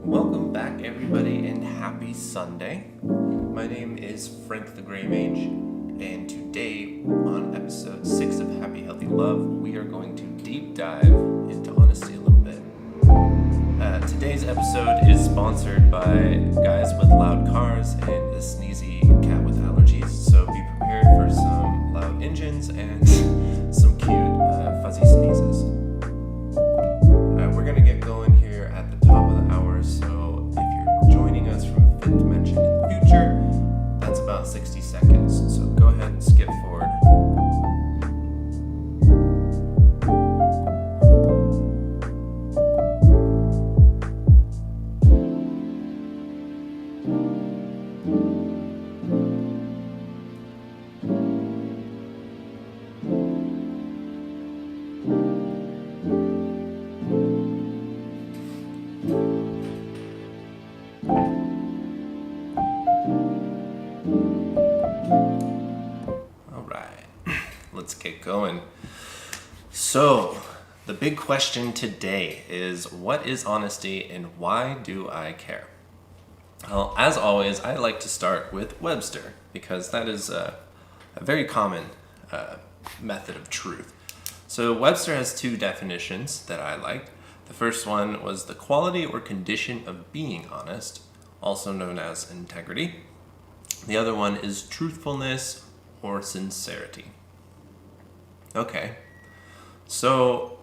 Welcome back, everybody, and happy Sunday. My name is Frank the Gray Mage, and today, on episode 6 of Happy Healthy Love, we are going to deep dive into honesty a little bit. Today's episode is sponsored by guys with loud cars and a sneezy cat with allergies, so be prepared for some loud engines and some cute fuzzy sneezes. We're going to get going here at the top of the hour, so if you're joining us from the fifth dimension in the future, that's about 60 seconds, so go ahead and skip forward. Let's get going. So, the big question today is, what is honesty and why do I care? Well, as always, I like to start with Webster because that is a very common method of truth. So Webster has two definitions that I liked. The first one was the quality or condition of being honest, also known as integrity. The other one is truthfulness or sincerity. Okay, so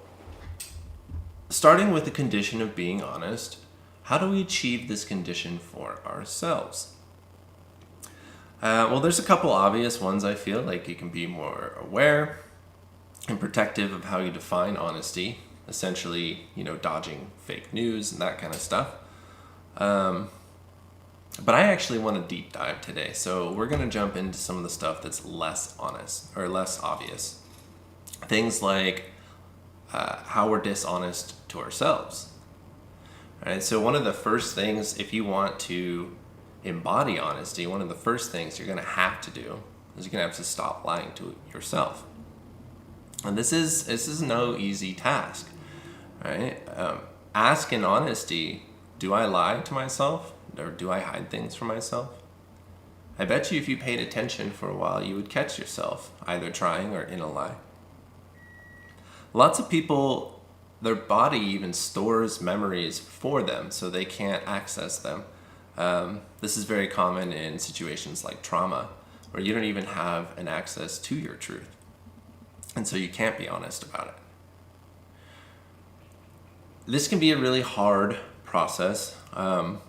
starting with the condition of being honest, how do we achieve this condition for ourselves? Well, there's a couple obvious ones. I feel like you can be more aware and protective of how you define honesty, essentially, dodging fake news and that kind of stuff. But I actually want to deep dive today, so we're going to jump into some of the stuff that's less honest or less obvious. Things like how we're dishonest to ourselves. Right? So one of the first things, if you want to embody honesty, one of the first things you're going to have to do is you're going to have to stop lying to yourself. And this is no easy task. Right? Ask in honesty, do I lie to myself or do I hide things from myself? I bet you if you paid attention for a while, you would catch yourself either trying or in a lie. Lots of people, their body even stores memories for them so they can't access them. This is very common in situations like trauma, where you don't even have an access to your truth. And so you can't be honest about it. This can be a really hard process, but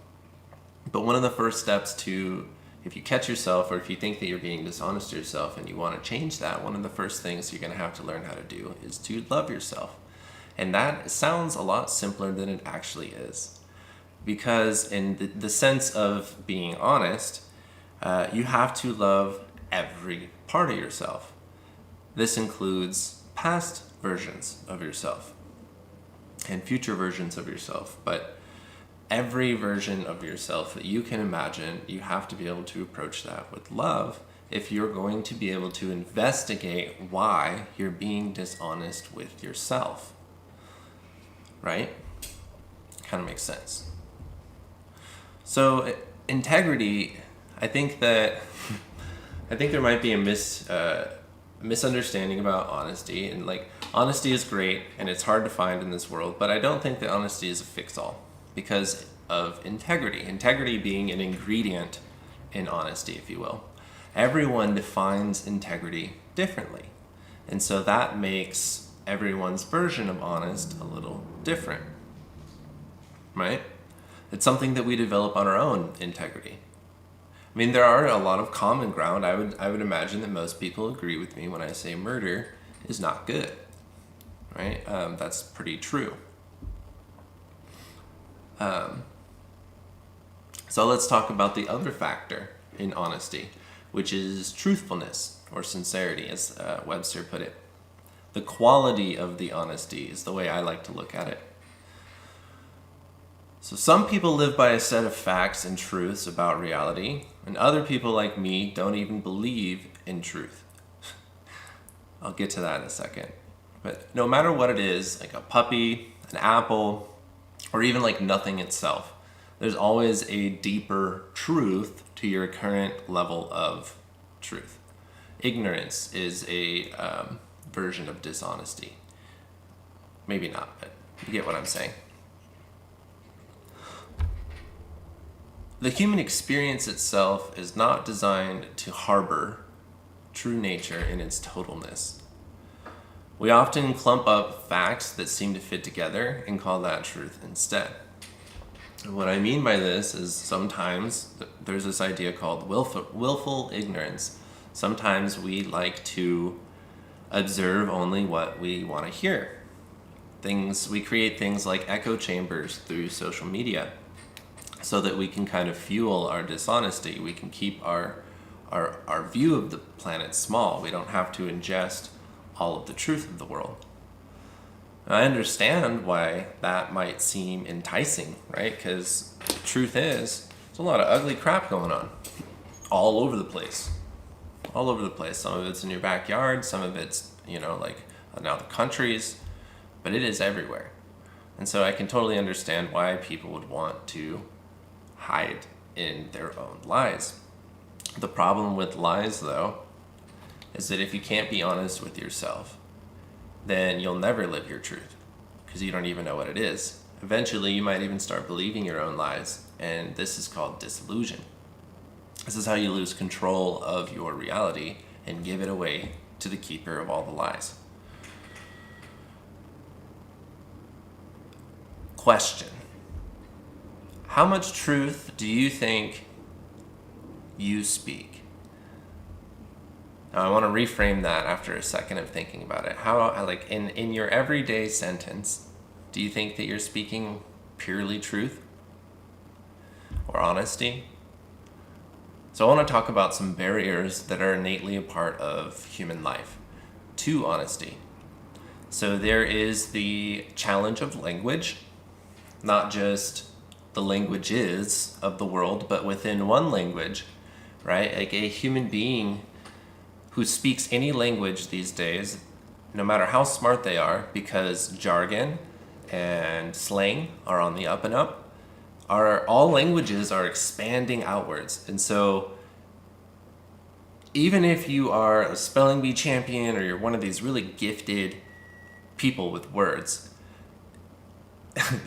one of the first steps to, if you catch yourself or if you think that you're being dishonest to yourself and you want to change that, one of the first things you're going to have to learn how to do is to love yourself. And that sounds a lot simpler than it actually is. Because in the sense of being honest, you have to love every part of yourself. This includes past versions of yourself and future versions of yourself. But every version of yourself that you can imagine, you have to be able to approach that with love if you're going to be able to investigate why you're being dishonest with yourself. Right? Kind of makes sense. So, integrity, I think there might be a misunderstanding about honesty, and honesty is great and it's hard to find in this world, but I don't think that honesty is a fix-all. Because of integrity. Integrity being an ingredient in honesty, if you will. Everyone defines integrity differently. And so that makes everyone's version of honest a little different. Right? It's something that we develop on our own integrity. I mean, there are a lot of common ground. I would imagine that most people agree with me when I say murder is not good. Right? That's pretty true. So let's talk about the other factor in honesty, which is truthfulness or sincerity, as Webster put it. The quality of the honesty is the way I like to look at it. So some people live by a set of facts and truths about reality, and other people like me don't even believe in truth. I'll get to that in a second. But no matter what it is, like a puppy, an apple, or even like nothing itself, There's always a deeper truth to your current level of truth. Ignorance is a version of dishonesty. Maybe not, but you get what I'm saying. The human experience itself is not designed to harbor true nature in its totalness. We often clump up facts that seem to fit together and call that truth instead. And what I mean by this is sometimes there's this idea called willful ignorance. Sometimes we like to observe only what we want to hear. We create things like echo chambers through social media so that we can kind of fuel our dishonesty. We can keep our view of the planet small. We don't have to ingest all of the truth of the world. I understand why that might seem enticing, right? Because the truth is, there's a lot of ugly crap going on all over the place. All over the place. Some of it's in your backyard, some of it's, like in other countries, but it is everywhere. And so I can totally understand why people would want to hide in their own lies. The problem with lies, though, is that if you can't be honest with yourself, then you'll never live your truth because you don't even know what it is. Eventually, you might even start believing your own lies, and this is called disillusion. This is how you lose control of your reality and give it away to the keeper of all the lies. Question: how much truth do you think you speak? Now, I want to reframe that after a second of thinking about it. How, like, in your everyday sentence, do you think that you're speaking purely truth or honesty? So I want to talk about some barriers that are innately a part of human life to honesty. So there is the challenge of language, not just the languages of the world, but within one language, right? Like a human being who speaks any language these days, no matter how smart they are, because jargon and slang are on the up and up, all languages are expanding outwards. And so even if you are a spelling bee champion or you're one of these really gifted people with words,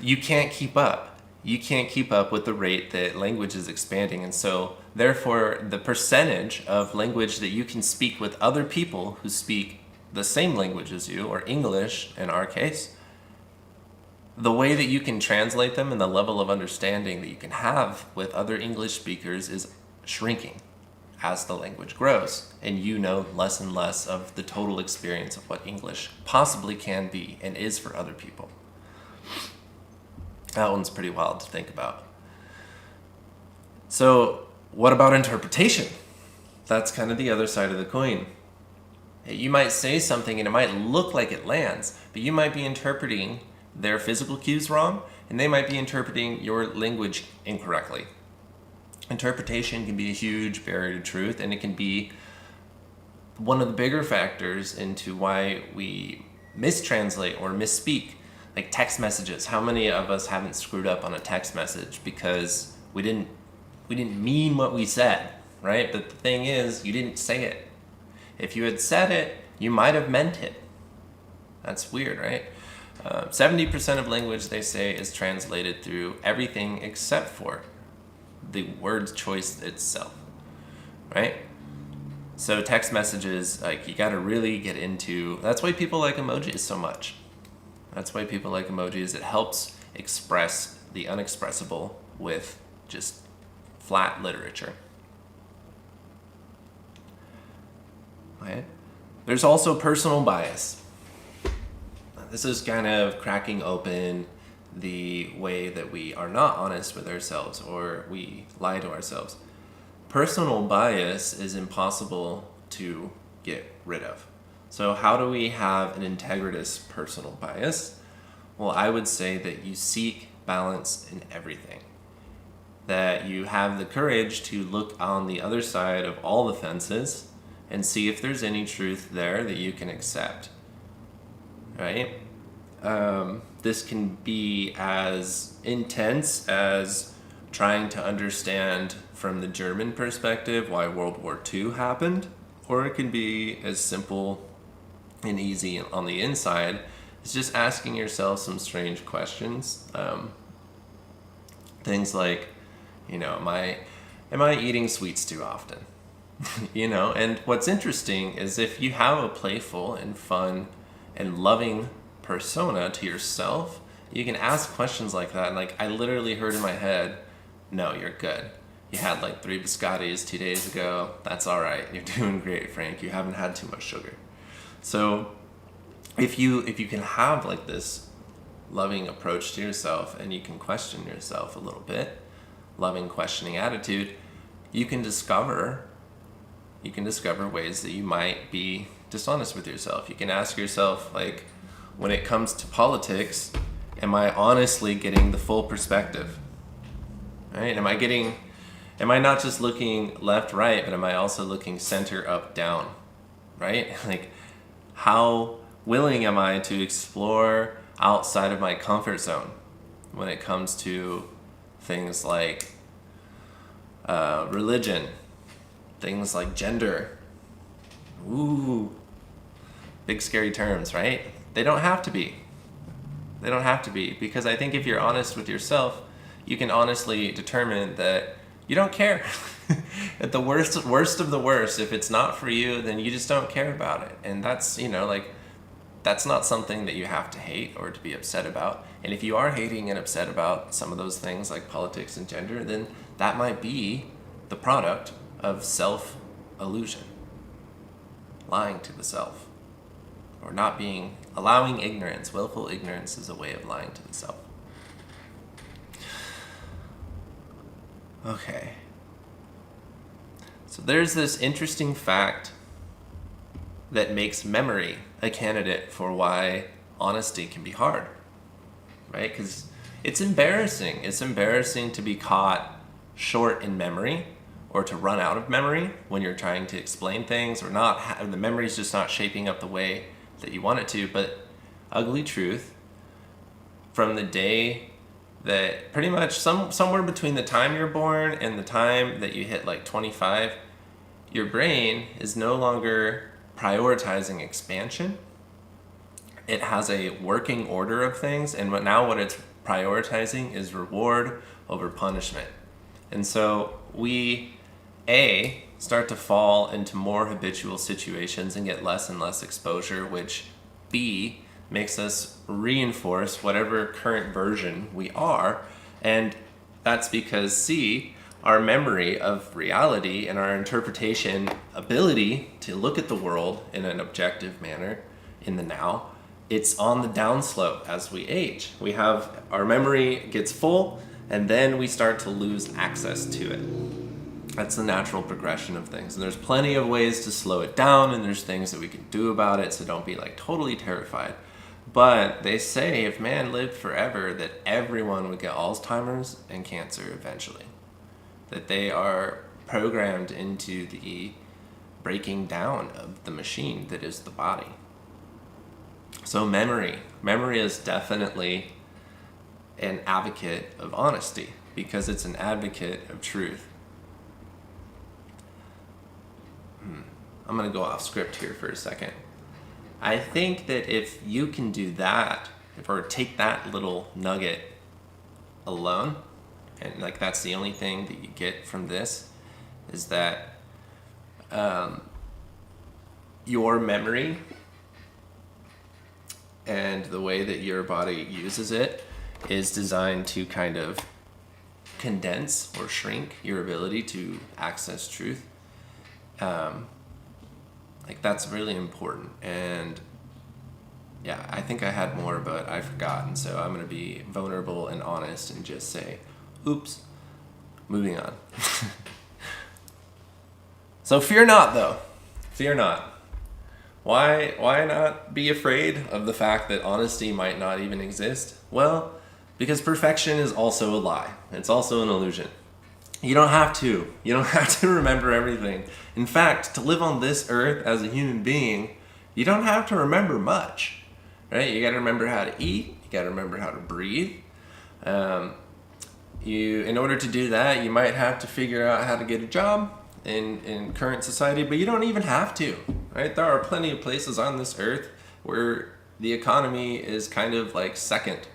you can't keep up. You can't keep up with the rate that language is expanding. And so therefore, the percentage of language that you can speak with other people who speak the same language as you, or English in our case, the way that you can translate them and the level of understanding that you can have with other English speakers is shrinking as the language grows. And you know less and less of the total experience of what English possibly can be and is for other people. That one's pretty wild to think about. So, what about interpretation? That's kind of the other side of the coin. You might say something and it might look like it lands, but you might be interpreting their physical cues wrong, and they might be interpreting your language incorrectly. Interpretation can be a huge barrier to truth, and it can be one of the bigger factors into why we mistranslate or misspeak. Like text messages. How many of us haven't screwed up on a text message because we didn't mean what we said, right? But the thing is, you didn't say it. If you had said it, you might have meant it. That's weird, right? 70% of language, they say, is translated through everything except for the word choice itself, right? So text messages, like, you got to really get into. That's why people like emojis so much. That's why people like emojis. It helps express the unexpressible with just flat literature. Right? There's also personal bias. This is kind of cracking open the way that we are not honest with ourselves or we lie to ourselves. Personal bias is impossible to get rid of. So how do we have an integritous personal bias? Well, I would say that you seek balance in everything. That you have the courage to look on the other side of all the fences and see if there's any truth there that you can accept. Right? This can be as intense as trying to understand from the German perspective why World War II happened, or it can be as simple and easy on the inside. It's just asking yourself some strange questions. Things like, am I eating sweets too often? And what's interesting is if you have a playful and fun and loving persona to yourself, you can ask questions like that. And like, I literally heard in my head, no, you're good. You had like 3 biscottis 2 days ago. That's all right. You're doing great, Frank. You haven't had too much sugar. So if you can have like this loving approach to yourself and you can question yourself a little bit, loving questioning attitude, you can discover ways that you might be dishonest with yourself. You can ask yourself, like, when it comes to politics, am I honestly getting the full perspective? Right? Am I not just looking left, right, but am I also looking center, up, down? Right? Like, how willing am I to explore outside of my comfort zone when it comes to things like religion, things like gender? Ooh, big scary terms, right? They don't have to be. They don't have to be, because I think if you're honest with yourself, you can honestly determine that you don't care. At the worst of the worst, if it's not for you, then you just don't care about it. And that's, that's not something that you have to hate or to be upset about. And if you are hating and upset about some of those things like politics and gender, then that might be the product of self-illusion. Lying to the self. Or allowing ignorance. Willful ignorance is a way of lying to the self. Okay. So there's this interesting fact that makes memory a candidate for why honesty can be hard, right? Because it's embarrassing. It's embarrassing to be caught short in memory or to run out of memory when you're trying to explain things or the memory's just not shaping up the way that you want it to. But ugly truth, from the day that pretty much somewhere between the time you're born and the time that you hit like 25, your brain is no longer prioritizing expansion. It has a working order of things, and what it's prioritizing is reward over punishment. And so we start to fall into more habitual situations and get less and less exposure, which B makes us reinforce whatever current version we are. And that's because C, our memory of reality and our interpretation ability to look at the world in an objective manner in the now, it's on the downslope as we age. Our memory gets full and then we start to lose access to it. That's the natural progression of things. And there's plenty of ways to slow it down, and there's things that we can do about it, so don't be like totally terrified. But they say if man lived forever, that everyone would get Alzheimer's and cancer eventually. That they are programmed into the breaking down of the machine that is the body. So memory is definitely an advocate of honesty because it's an advocate of truth. I'm going to go off script here for a second. I think that if you can do that, or take that little nugget alone, and like that's the only thing that you get from this, is that your memory and the way that your body uses it is designed to kind of condense or shrink your ability to access truth. Like that's really important. And yeah, I think I had more, but I forgot. And so I'm going to be vulnerable and honest and just say, oops, moving on. So fear not, though. Fear not. Why not be afraid of the fact that honesty might not even exist? Well, because perfection is also a lie. It's also an illusion. You don't have to. You don't have to remember everything. In fact, to live on this earth as a human being, you don't have to remember much, right? You got to remember how to eat. You got to remember how to breathe. in order to do that, you might have to figure out how to get a job in current society, but you don't even have to, right? There are plenty of places on this earth where the economy is kind of like second,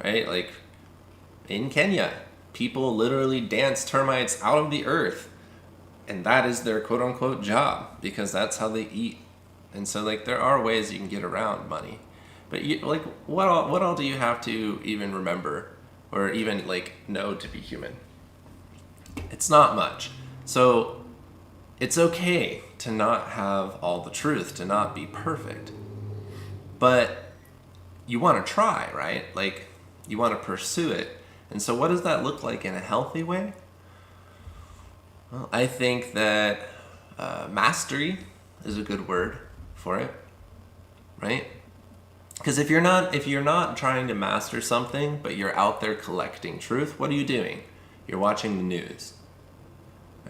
right? Like in Kenya, people literally dance termites out of the earth, and that is their quote unquote job because that's how they eat. And so like there are ways you can get around money, but like what all do you have to even remember or even like know to be human? It's not much. So it's okay to not have all the truth, to not be perfect. But you want to try, right? Like you want to pursue it. And so what does that look like in a healthy way? Well, I think that mastery is a good word for it, right? Because if you're not trying to master something, but you're out there collecting truth, what are you doing? You're watching the news.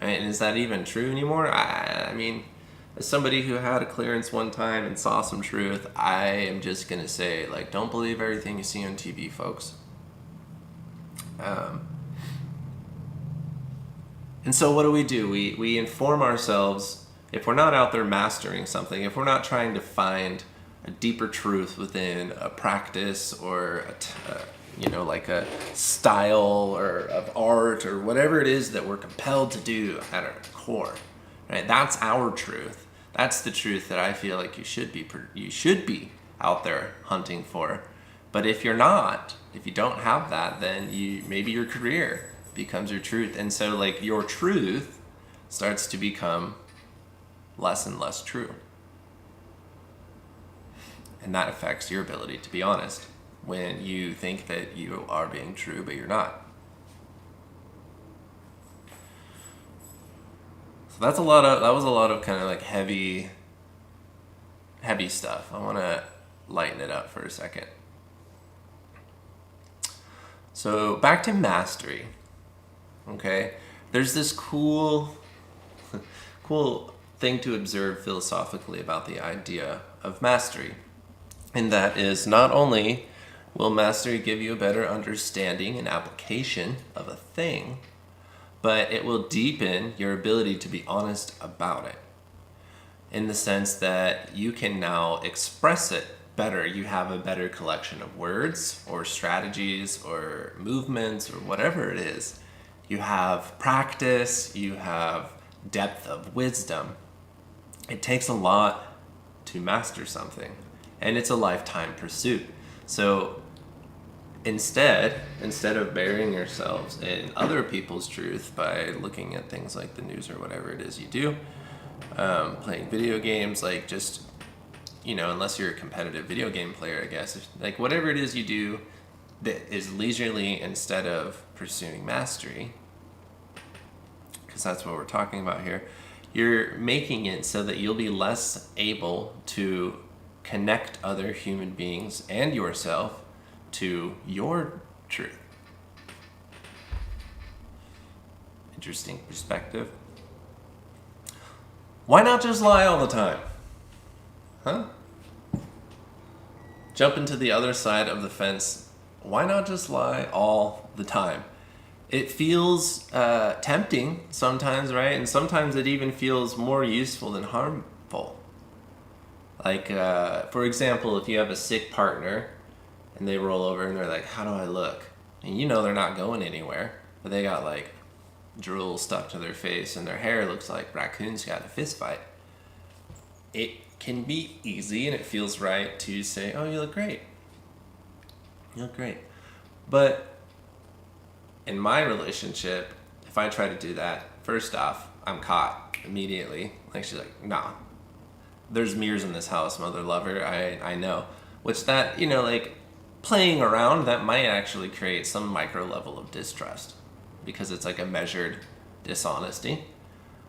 Right? And is that even true anymore? I mean, as somebody who had a clearance one time and saw some truth, I am just going to say, like, don't believe everything you see on TV, folks. And so what do? We inform ourselves. If we're not out there mastering something, if we're not trying to find a deeper truth within a practice or like a style or of art or whatever it is that we're compelled to do at our core, right? That's our truth. That's the truth that I feel like you should be out there hunting for. But if you're not, if you don't have that, then maybe your career becomes your truth. And so like your truth starts to become less and less true. And that affects your ability to be honest when you think that you are being true, but you're not. So that was a lot of kind of like heavy stuff. I want to lighten it up for a second. So back to mastery. Okay, there's this cool thing to observe philosophically about the idea of mastery. And that is not only will mastery give you a better understanding and application of a thing, but it will deepen your ability to be honest about it. In the sense that you can now express it better. You have a better collection of words or strategies or movements or whatever it is. You have practice, you have depth of wisdom. It takes a lot to master something, and it's a lifetime pursuit. So instead of burying yourselves in other people's truth by looking at things like the news or whatever it is you do, playing video games, like just, unless you're a competitive video game player, I guess, like whatever it is you do that is leisurely instead of pursuing mastery, because that's what we're talking about here, you're making it so that you'll be less able to connect other human beings and yourself to your truth. Interesting perspective. Why not just lie all the time? Huh? Jump into the other side of the fence. Why not just lie all the time? It feels tempting sometimes, right? And sometimes it even feels more useful than harmful. Like, for example, if you have a sick partner and they roll over and they're like, how do I look? And they're not going anywhere, but they got like drool stuck to their face and their hair looks like raccoons got a fist fight. It can be easy and it feels right to say, oh, you look great. You look great. But in my relationship, if I try to do that, first off, I'm caught immediately. Like she's like, nah, there's mirrors in this house, mother lover. I know. Which that, like playing around, that might actually create some micro level of distrust because it's like a measured dishonesty.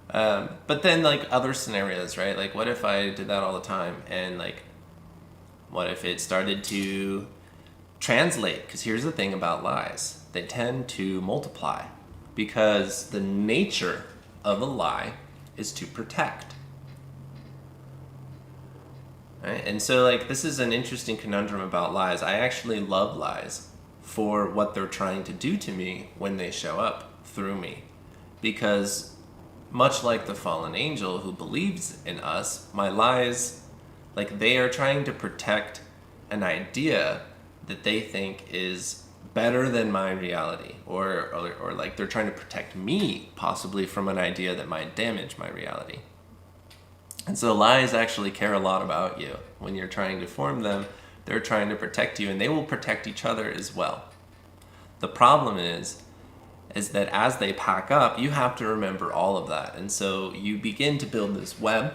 But then like other scenarios, right? Like what if I did that all the time and like, what if it started to translate? Because here's the thing about lies. They tend to multiply because the nature of a lie is to protect. Right? And so like this is an interesting conundrum about lies. I actually love lies. for what they're trying to do to me when they show up through me. Because much like the fallen angel who believes in us, my lies, like they are trying to protect an idea that they think is better than my reality, or like they're trying to protect me possibly from an idea that might damage my reality. And so lies actually care a lot about you. When you're trying to form them, they're trying to protect you, and they will protect each other as well. The problem is that as they pack up, you have to remember all of that. And so you begin to build this web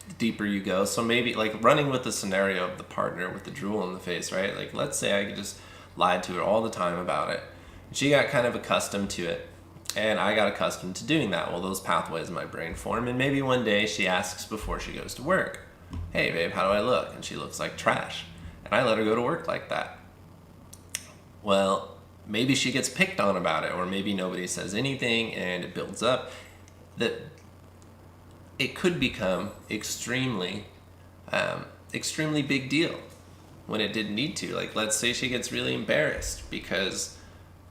the deeper you go. So maybe like running with the scenario of the partner with the drool in the face, right? Like let's say I just lied to her all the time about it. She got kind of accustomed to it, and I got accustomed to doing that. Well, those pathways in my brain form, and maybe one day she asks before she goes to work, "Hey babe, how do I look?" And she looks like trash. And I let her go to work like that. Well, maybe she gets picked on about it, or maybe nobody says anything and it builds up. That it could become extremely big deal when it didn't need to. Like let's say she gets really embarrassed because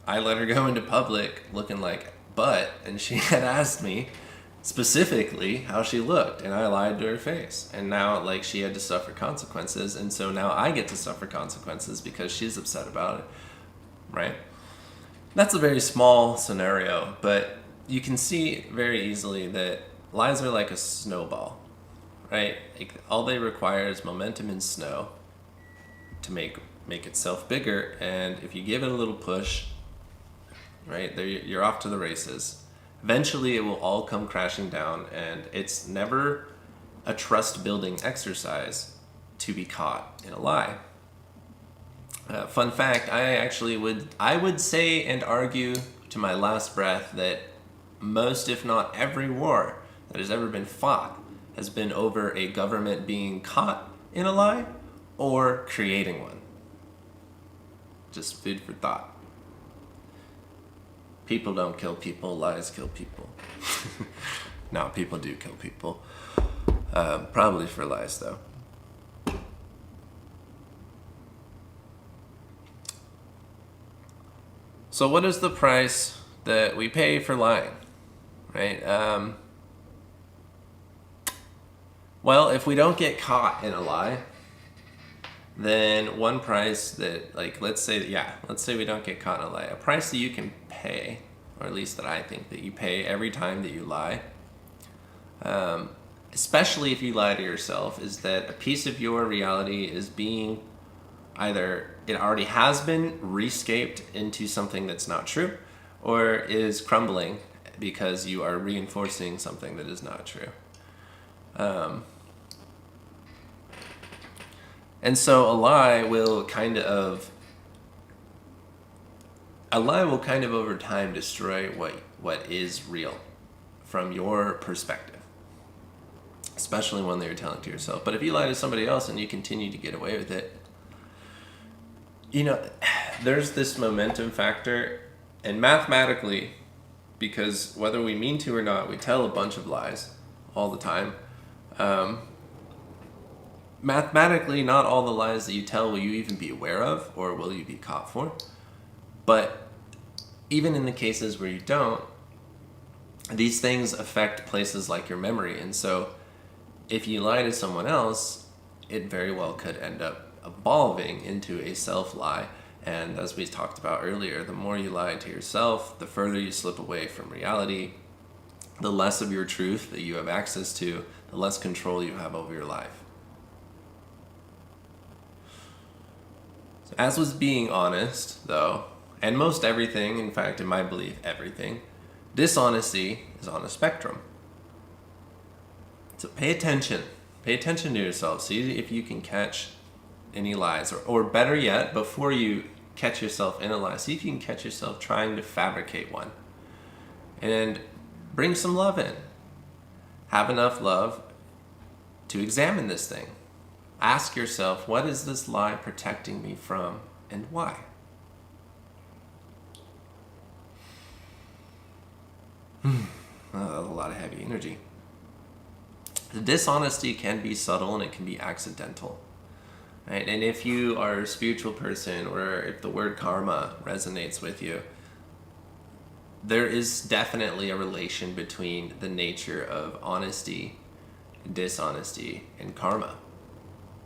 I let her go into public looking like butt, and she had asked me specifically how she looked, and I lied to her face, and now like she had to suffer consequences, and so now I get to suffer consequences because she's upset about it, right? That's a very small scenario, but you can see very easily that lies are like a snowball, right? Like all they require is momentum and snow to make itself bigger, and if you give it a little push, right, there you're off to the races. Eventually, it will all come crashing down, and it's never a trust-building exercise to be caught in a lie. Fun fact: I would say and argue to my last breath that most, if not every, war that has ever been fought has been over a government being caught in a lie or creating one. Just food for thought. People don't kill people, lies kill people. No, people do kill people. Probably for lies, though. So what is the price that we pay for lying, right? Well, if we don't get caught in a lie, then one price that, like, let's say we don't get caught in a lie. A price that you can pay, or at least that I think that you pay every time that you lie, especially if you lie to yourself, is that a piece of your reality is being either it already has been rescaped into something that's not true, or is crumbling because you are reinforcing something that is not true. And so a lie will kind of over time destroy what is real from your perspective, especially one that you're telling to yourself. But if you lie to somebody else and you continue to get away with it, there's this momentum factor, and mathematically, because whether we mean to or not, we tell a bunch of lies all the time. Mathematically, not all the lies that you tell will you even be aware of or will you be caught for. But even in the cases where you don't, these things affect places like your memory. And so if you lie to someone else, it very well could end up evolving into a self-lie. And as we talked about earlier, the more you lie to yourself, the further you slip away from reality, the less of your truth that you have access to, the less control you have over your life. As was being honest, though, and most everything, in fact, in my belief, everything, dishonesty is on a spectrum. So pay attention. Pay attention to yourself. See if you can catch any lies. Or better yet, before you catch yourself in a lie, see if you can catch yourself trying to fabricate one. And bring some love in. Have enough love to examine this thing. Ask yourself, what is this lie protecting me from, and why? That was a lot of heavy energy. The dishonesty can be subtle and it can be accidental. right? And if you are a spiritual person, or if the word karma resonates with you, there is definitely a relation between the nature of honesty, dishonesty, and karma.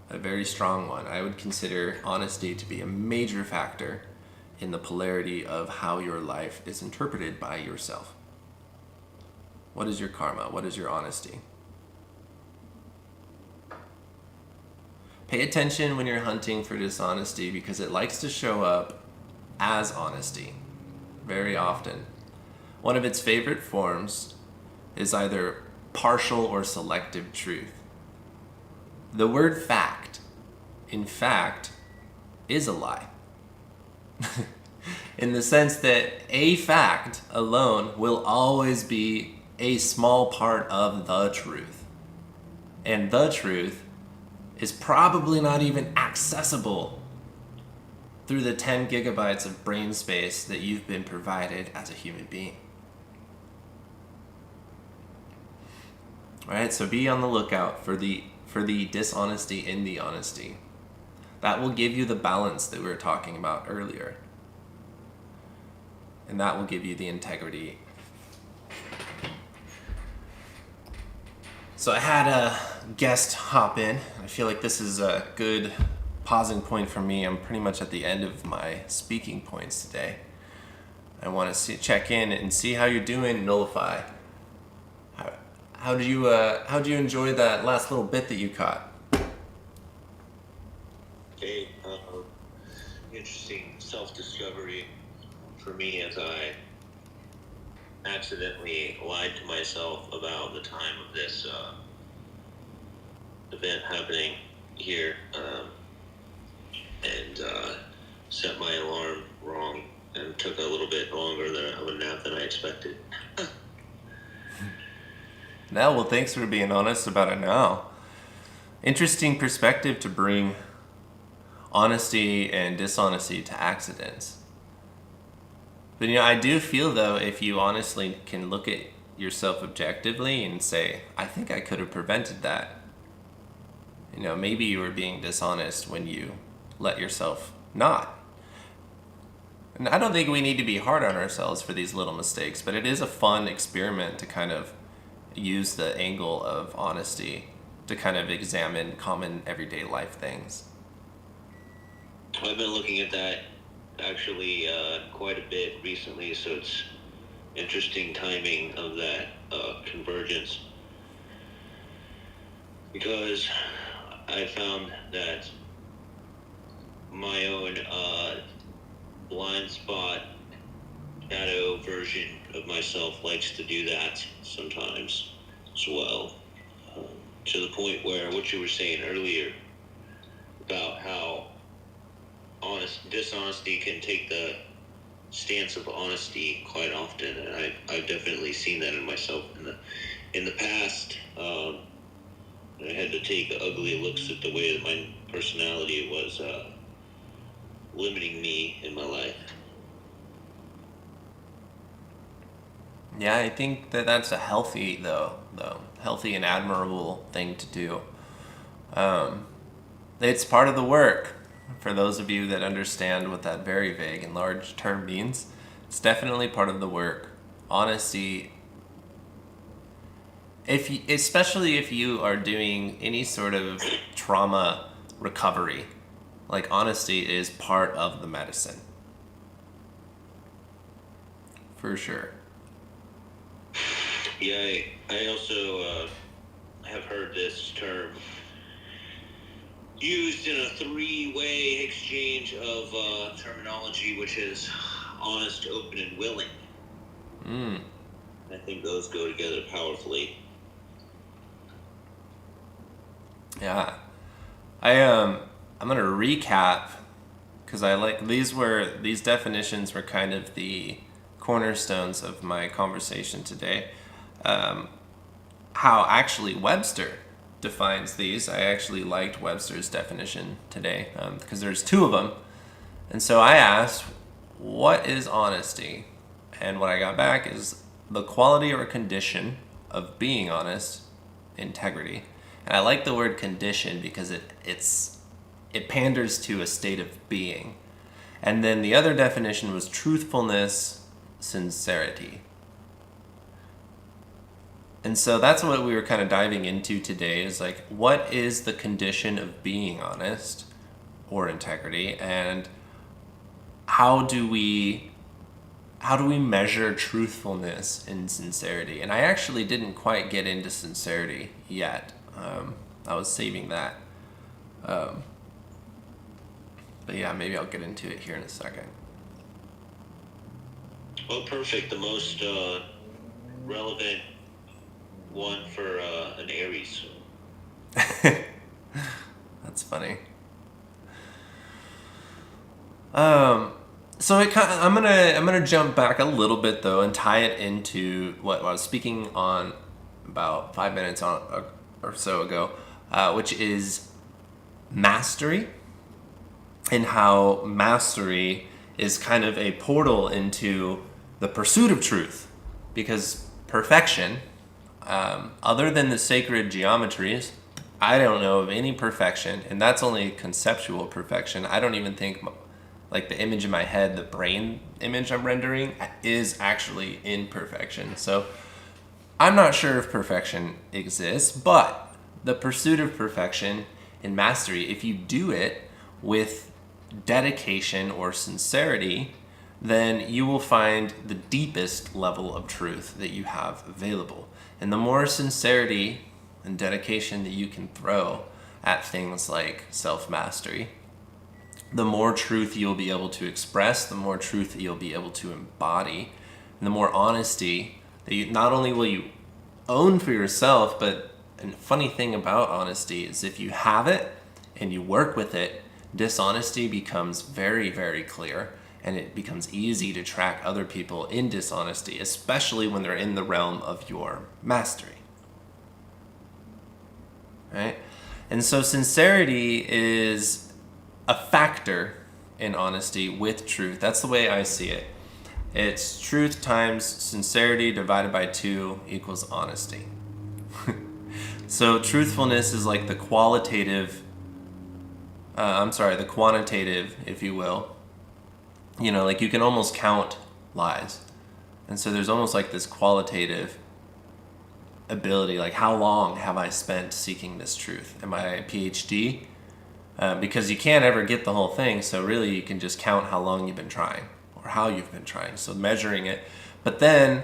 A very strong one. I would consider honesty to be a major factor in the polarity of how your life is interpreted by yourself. What is your karma? What is your honesty? Pay attention when you're hunting for dishonesty, because it likes to show up as honesty very often. One of its favorite forms is either partial or selective truth. The word fact, in fact, is a lie. In the sense that a fact alone will always be a small part of the truth. And the truth is probably not even accessible through the 10 gigabytes of brain space that you've been provided as a human being. All right, so be on the lookout for the dishonesty in the honesty. That will give you the balance that we were talking about earlier. And that will give you the integrity. So I had a guest hop in. I feel like this is a good pausing point for me. I'm pretty much at the end of my speaking points today. I want to check in and see how you're doing, Nullify. How do you enjoy that last little bit that you caught? Hey, interesting self-discovery for me as I accidentally lied to myself about the time of this event happening here, and set my alarm wrong and took a little bit longer of a nap than I expected. Now, well, thanks for being honest about it now. Interesting perspective to bring honesty and dishonesty to accidents. But I do feel though, if you honestly can look at yourself objectively and say, I think I could have prevented that. Maybe you were being dishonest when you let yourself not. And I don't think we need to be hard on ourselves for these little mistakes, but it is a fun experiment to kind of use the angle of honesty to kind of examine common everyday life things. I've been looking at that actually quite a bit recently, so it's interesting timing of that convergence, because I found that my own blind spot shadow version of myself likes to do that sometimes as well, to the point where what you were saying earlier about how dishonesty can take the stance of honesty quite often, and I've definitely seen that in myself in the past. I had to take ugly looks at the way that my personality was limiting me in my life. Yeah, I think that's a healthy healthy and admirable thing to do. It's part of the work. For those of you that understand what that very vague and large term means, it's definitely part of the work. Honesty, especially if you are doing any sort of trauma recovery, like honesty is part of the medicine. For sure. Yeah, I also have heard this term used in a three-way exchange of terminology, which is honest, open, and willing. I think those go together powerfully. Yeah. I'm gonna recap, because I like these definitions were kind of the cornerstones of my conversation today. How actually Webster defines these. I actually liked Webster's definition today, because there's two of them. And so I asked, what is honesty? And what I got back is the quality or condition of being honest, integrity. And I like the word condition because it it panders to a state of being. And then the other definition was truthfulness, sincerity. And so that's what we were kind of diving into today, is like, what is the condition of being honest or integrity, and how do we measure truthfulness and sincerity? And I actually didn't quite get into sincerity yet. I was saving that. But yeah, maybe I'll get into it here in a second. Well, perfect. The most relevant one for an Aries. That's funny. So I'm gonna jump back a little bit though and tie it into what I was speaking on about 5 minutes or so ago, which is mastery, and how mastery is kind of a portal into the pursuit of truth, because perfection, other than the sacred geometries, I don't know of any perfection, and that's only conceptual perfection. I don't even think like the image in my head, the brain image I'm rendering, is actually in perfection. So I'm not sure if perfection exists, but the pursuit of perfection and mastery, if you do it with dedication or sincerity, then you will find the deepest level of truth that you have available. And the more sincerity and dedication that you can throw at things like self-mastery, the more truth you'll be able to express, the more truth that you'll be able to embody, and the more honesty that you, not only will you own for yourself, but a funny thing about honesty is if you have it and you work with it, dishonesty becomes very, very clear, and it becomes easy to track other people in dishonesty, especially when they're in the realm of your mastery. Right? And so sincerity is a factor in honesty with truth. That's the way I see it. It's truth times sincerity divided by 2 equals honesty. So truthfulness is like the quantitative, if you will. You know, like you can almost count lies. And so there's almost like this qualitative ability, like how long have I spent seeking this truth? Am I a PhD? Because you can't ever get the whole thing, so really you can just count how long you've been trying or how you've been trying, so measuring it. But then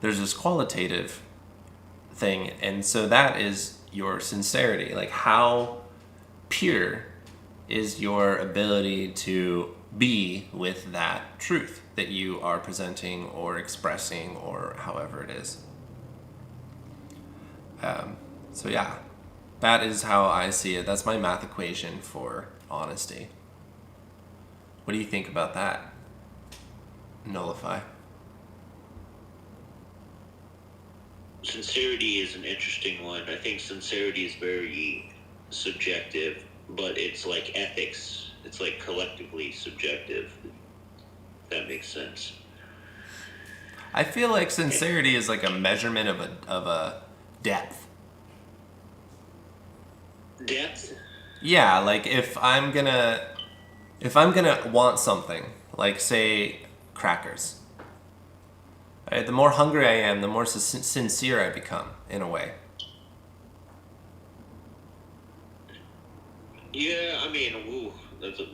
there's this qualitative thing, and so that is your sincerity. Like how pure is your ability to be with that truth that you are presenting or expressing or however it is. So yeah, that is how I see it. That's my math equation for honesty. What do you think about that? Nullify. Sincerity is an interesting one. I think sincerity is very subjective, but it's like ethics. It's like collectively subjective. If that makes sense. I feel like sincerity is like a measurement of a depth. Depth? Yeah, like if I'm gonna want something, like say crackers, right? The more hungry I am, the more sincere I become, in a way. Yeah, I mean,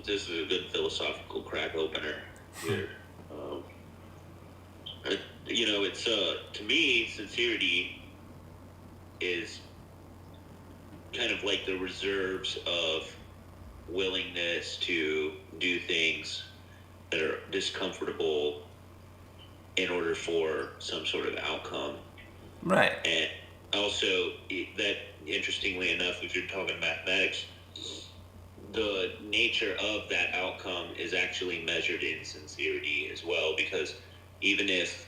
this is a good philosophical crack opener here. It's to me, sincerity is kind of like the reserves of willingness to do things that are discomfortable in order for some sort of outcome. Right. And also, that interestingly enough, if you're talking mathematics, the nature of that outcome is actually measured in sincerity as well, because even if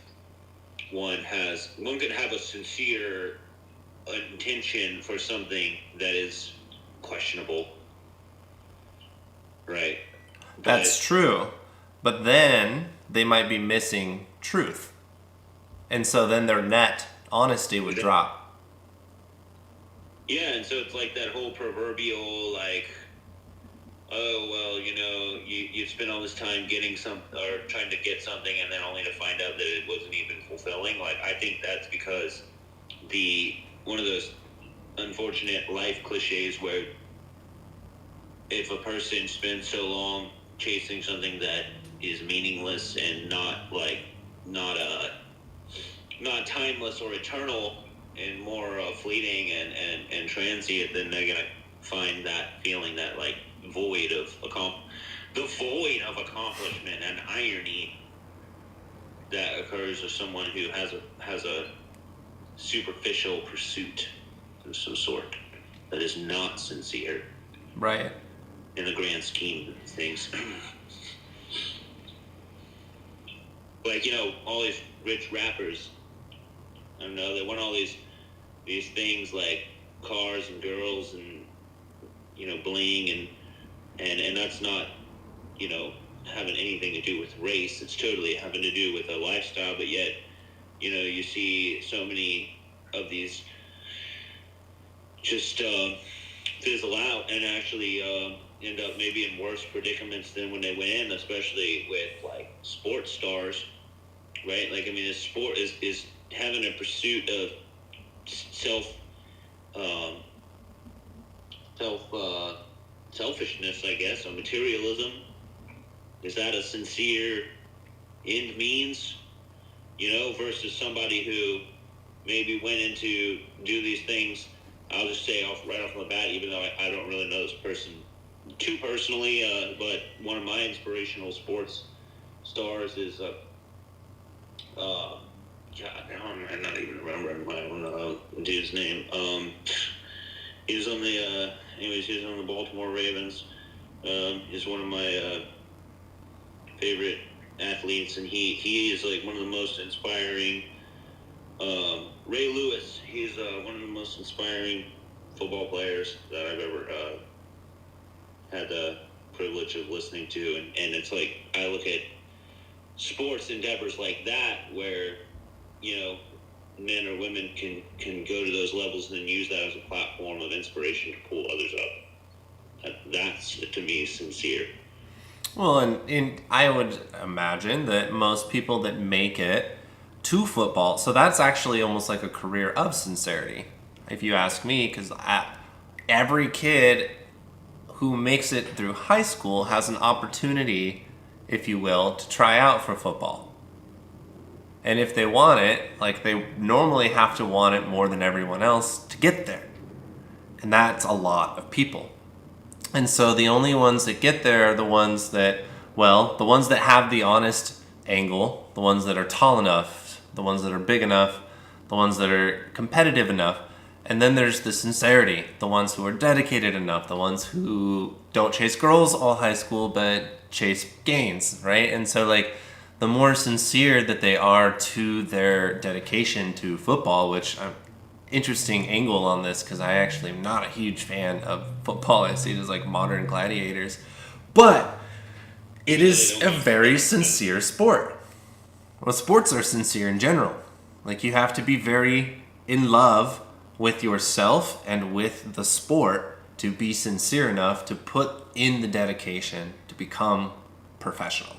one could have a sincere intention for something that is questionable, right? That's true. But then they might be missing truth. And so then their net honesty would drop. Yeah, and so it's like that whole proverbial, like, oh well, you spent all this time getting some or trying to get something, and then only to find out that it wasn't even fulfilling. Like, I think that's because the one of those unfortunate life cliches where if a person spends so long chasing something that is meaningless and not timeless or eternal and more fleeting and transient, then they're gonna find that feeling, that like the void of accomplishment and irony that occurs with someone who has a superficial pursuit of some sort that is not sincere Right. in the grand scheme of things. Like, all these rich rappers, I don't know, they want all these things like cars and girls and bling and that's not having anything to do with race. It's totally having to do with a lifestyle. But yet, you see so many of these just fizzle out and actually end up maybe in worse predicaments than when they went in, especially with like sports stars, right? Like, I mean, this sport is having a pursuit of um, selfishness, I guess, or materialism. Is that a sincere end means? Versus somebody who maybe went into do these things. I'll just say right off the bat, even though I don't really know this person too personally, but one of my inspirational sports stars is God, now I'm not even remembering my own dude's name. He was on the he was on the Baltimore Ravens. He's one of my favorite athletes, and he is like one of the most inspiring. Ray Lewis, he's one of the most inspiring football players that I've ever had the privilege of listening to, and it's like I look at sports endeavors like that where men or women can go to those levels and then use that as a platform of inspiration to pull others up. That's, to me, sincere. Well, and I would imagine that most people that make it to football, so that's actually almost like a career of sincerity, if you ask me, because every kid who makes it through high school has an opportunity, if you will, to try out for football. And if they want it, like, they normally have to want it more than everyone else to get there. And that's a lot of people. And so the only ones that get there are the ones that have the honest angle, the ones that are tall enough, the ones that are big enough, the ones that are competitive enough. And then there's the sincerity, the ones who are dedicated enough, the ones who don't chase girls all high school but chase gains, right? And so, like, the more sincere that they are to their dedication to football, which interesting angle on this, because I actually am not a huge fan of football. I see it as like modern gladiators, but it is a very sincere sport. Well, sports are sincere in general. Like, you have to be very in love with yourself and with the sport to be sincere enough to put in the dedication to become professional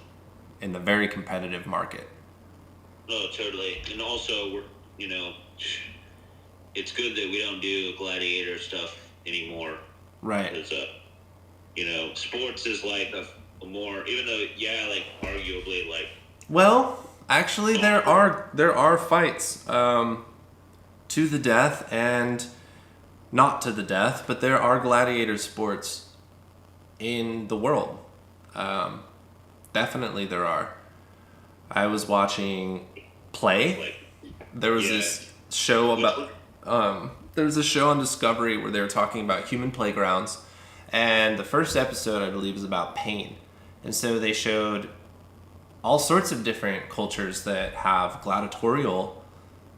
in the very competitive market. Oh, totally. And also, it's good that we don't do gladiator stuff anymore. Right. Because, sports is like a more, even though, like, arguably, like... Well, actually, there are fights to the death and not to the death, but there are gladiator sports in the world. Definitely there are. I was watching Play. There was this show about... there was a show on Discovery where they were talking about human playgrounds. And the first episode, I believe, is about pain. And so they showed all sorts of different cultures that have gladiatorial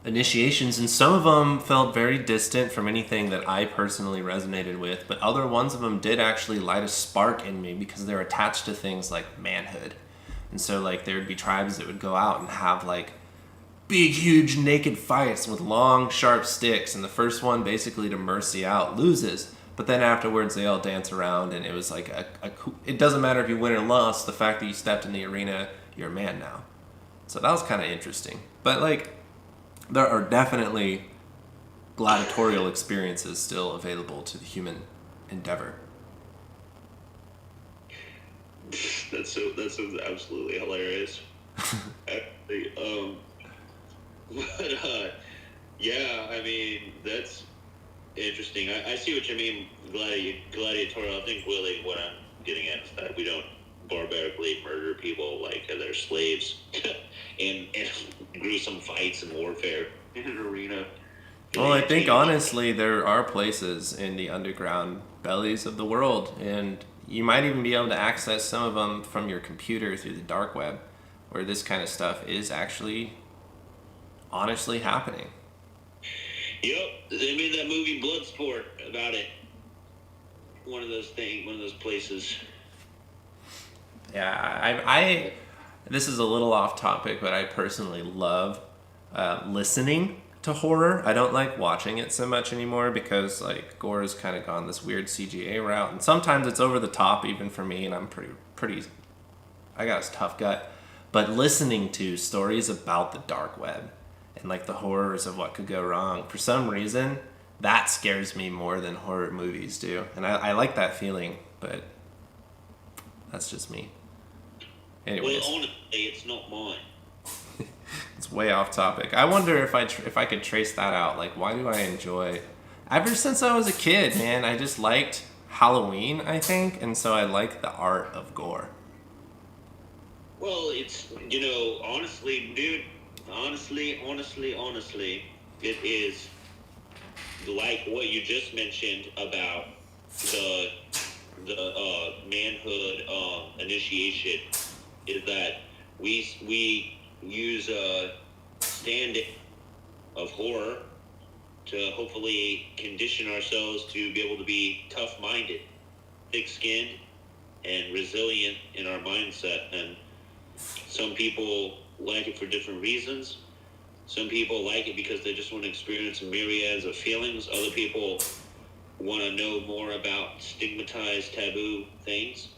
initiations. And some of them felt very distant from anything that I personally resonated with. But other ones of them did actually light a spark in me because they're attached to things like manhood. And so, like, there would be tribes that would go out and have, like, big, huge, naked fights with long, sharp sticks. And the first one, basically to mercy out, loses. But then afterwards, they all dance around, and it was like it doesn't matter if you win or lost. The fact that you stepped in the arena, you're a man now. So that was kind of interesting. But like, there are definitely gladiatorial experiences still available to the human endeavor. That's absolutely hilarious. Actually, but yeah, I mean that's interesting. I see what you mean, gladiatorial. I think really what I'm getting at is that we don't barbarically murder people like they're slaves, and gruesome fights and warfare in an arena. Well, I think honestly there are places in the underground bellies of the world, and you might even be able to access some of them from your computer through the dark web, where this kind of stuff is actually honestly happening. Yep, they made that movie Bloodsport about it. One of those places. Yeah, I this is a little off topic, but I personally love listening to horror. I don't like watching it so much anymore because like gore has kind of gone this weird CGA route, and sometimes it's over the top even for me, and I'm pretty I got a tough gut. But listening to stories about the dark web and like the horrors of what could go wrong, for some reason, that scares me more than horror movies do. And I like that feeling, but that's just me. Anyways. Well, honestly, it's not mine. It's way off topic. I wonder if I could trace that out. Like, why do I enjoy... Ever since I was a kid, man, I just liked Halloween, I think, and so I like the art of gore. Well, it's, honestly, dude, honestly, it is like what you just mentioned about the manhood initiation, is that we use a stand of horror to hopefully condition ourselves to be able to be tough-minded, thick-skinned, and resilient in our mindset. And some people like it for different reasons. Some people like it because they just want to experience myriads of feelings. Other people want to know more about stigmatized, taboo things.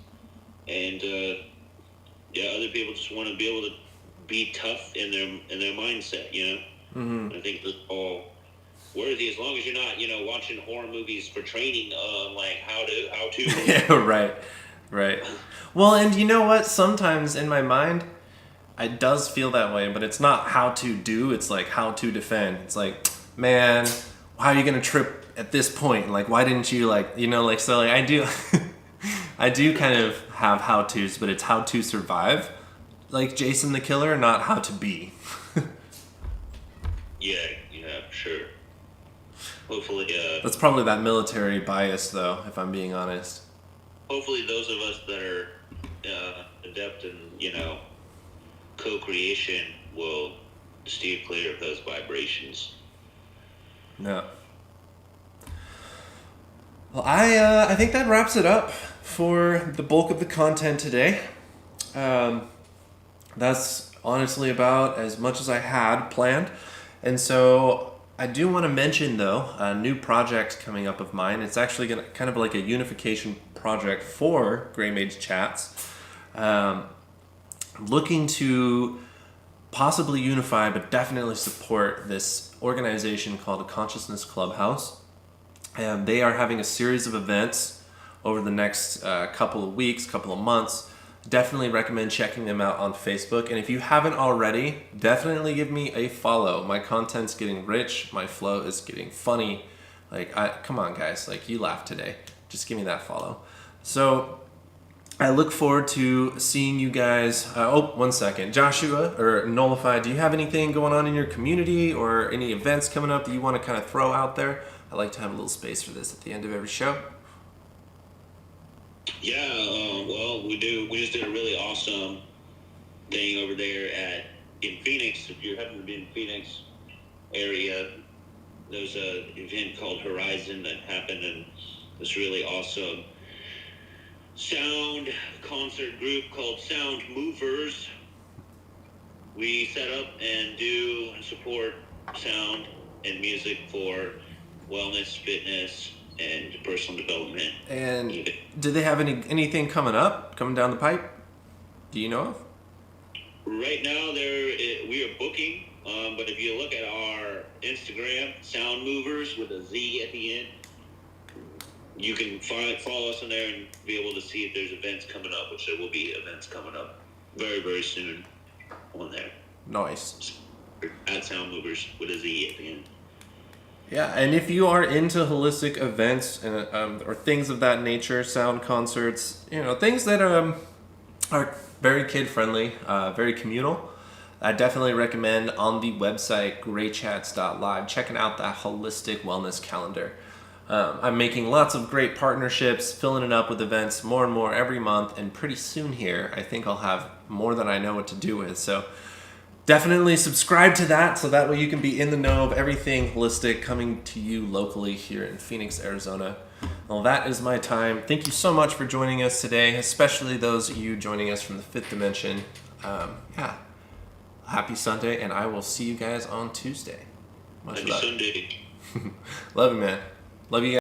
And other people just want to be able to be tough in their mindset, Mm-hmm. I think that's all worthy, as long as you're not, watching horror movies for training, like how to. Yeah, right. Well, and you know what? Sometimes in my mind, it does feel that way, but it's not how to do, it's like how to defend. It's like, man, how are you gonna trip at this point? Like, why didn't you, so I do I do kind of have how to's, but it's how to survive, like Jason the Killer, not how to be. Yeah, sure. Hopefully, that's probably that military bias, though, if I'm being honest. Hopefully those of us that are adept in, co-creation will steer clear of those vibrations. No. Well, I think that wraps it up for the bulk of the content today. That's honestly about as much as I had planned. And so I do want to mention, though, a new project coming up of mine. It's actually going to kind of like a unification project for Gray Mage Chats. Looking to possibly unify, but definitely support this organization called the Consciousness Clubhouse. And they are having a series of events over the next couple of weeks, couple of months. Definitely recommend checking them out on Facebook. And if you haven't already, definitely give me a follow. My content's getting rich. My flow is getting funny. Come on, guys. You laughed today. Just give me that follow. So I look forward to seeing you guys. 1 second. Joshua or Nullify, do you have anything going on in your community or any events coming up that you want to kind of throw out there? I like to have a little space for this at the end of every show. Yeah, well, we just did a really awesome thing over there in Phoenix. If you happen to be in Phoenix area, there's a event called Horizon that happened, and this really awesome sound concert group called Sound Movers. We set up and do and support sound and music for wellness, fitness, and personal development. And Even. do they have anything coming down the pipe? Do you know of? Right now, we are booking, but if you look at our Instagram, Sound Movers with a Z at the end, you can follow us on there and be able to see if there's events coming up, which there will be events coming up very, very soon on there. Nice. At Sound Movers with a Z at the end. Yeah, and if you are into holistic events and or things of that nature, sound concerts, things that are very kid friendly, very communal, I definitely recommend on the website graychats.live checking out that holistic wellness calendar. I'm making lots of great partnerships, filling it up with events more and more every month, and pretty soon here, I think I'll have more than I know what to do with. So definitely subscribe to that so that way you can be in the know of everything holistic coming to you locally here in Phoenix, Arizona. Well, that is my time. Thank you so much for joining us today, especially those of you joining us from the fifth dimension. Happy Sunday, and I will see you guys on Tuesday. Much Happy love. Sunday. Love you, man. Love you guys.